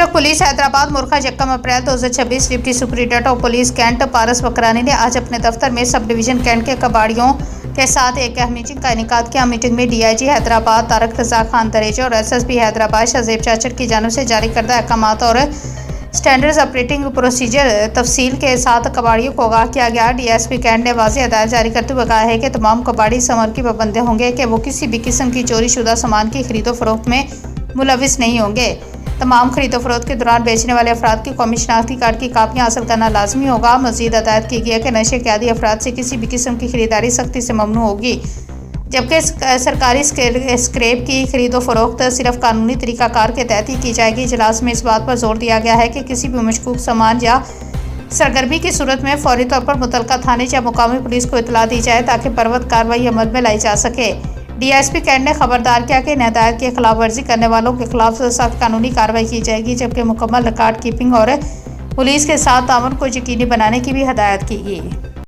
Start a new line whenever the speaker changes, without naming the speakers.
अधीक्षक पुलिस हैदराबाद मूर्खा जक्कम अप्रैल 2026 deputy superintendent of police cantt Paras Bakrani ने आज अपने दफ्तर में सब डिवीजन कैंट के कबाड़ियों के साथ एक अहम मीटिंग का इनेकाद किया। मीटिंग में डीआईजी हैदराबाद तारक रजा खान दरेजा और एसएसपी हैदराबाद शाहजेब चाचर की जानिब से जारी करदा अहकामात और स्टैंडर्ड्स ऑपरेटिंग प्रोसीजर तफसील के साथ कबाड़ियों को आगाह किया गया। डीएसपी कैंट ने वाज़ेह हदायत जारी करते हुए कहा है कि तमाम कबाड़ी इस अमल की पाबंद होंगे कि वो किसी भी किस्म की चोरी शुदा सामान की खरीदो फरोख्त में मुलविस नहीं होंगे। तमाम खरीदो फरोख्त के दौरान बेचने वाले अफराद की कौमी शनाख्ती कार्ड की कापियाँ हासिल करना लाजमी होगा। मज़ीद हदायत की गई है कि नशे के आदी अफराद से किसी भी किस्म की खरीदारी सख्ती से ममनू होगी, जबकि सरकारी स्क्रैप की खरीदो फरोख्त सिर्फ कानूनी तरीक़ाकार के तहत ही की जाएगी। इजलास में इस बात पर जोर दिया गया है कि किसी भी मशकूक सामान या सरगर्मी की सूरत में फौरी तौर पर मुतलका थाने या मुकामी पुलिस को इतला दी जाए ताकि बरवक्त कार्रवाई अमल में लाई जा सके। डीएसपी कैंट ने खबरदार किया कि इन हदायत की खिलाफ वर्जी करने वालों के खिलाफ सख्त कानूनी कार्रवाई की जाएगी, जबकि मुकम्मल रिकॉर्ड कीपिंग और पुलिस के साथ ताउन को यकीनी बनाने की भी हदायत की गई।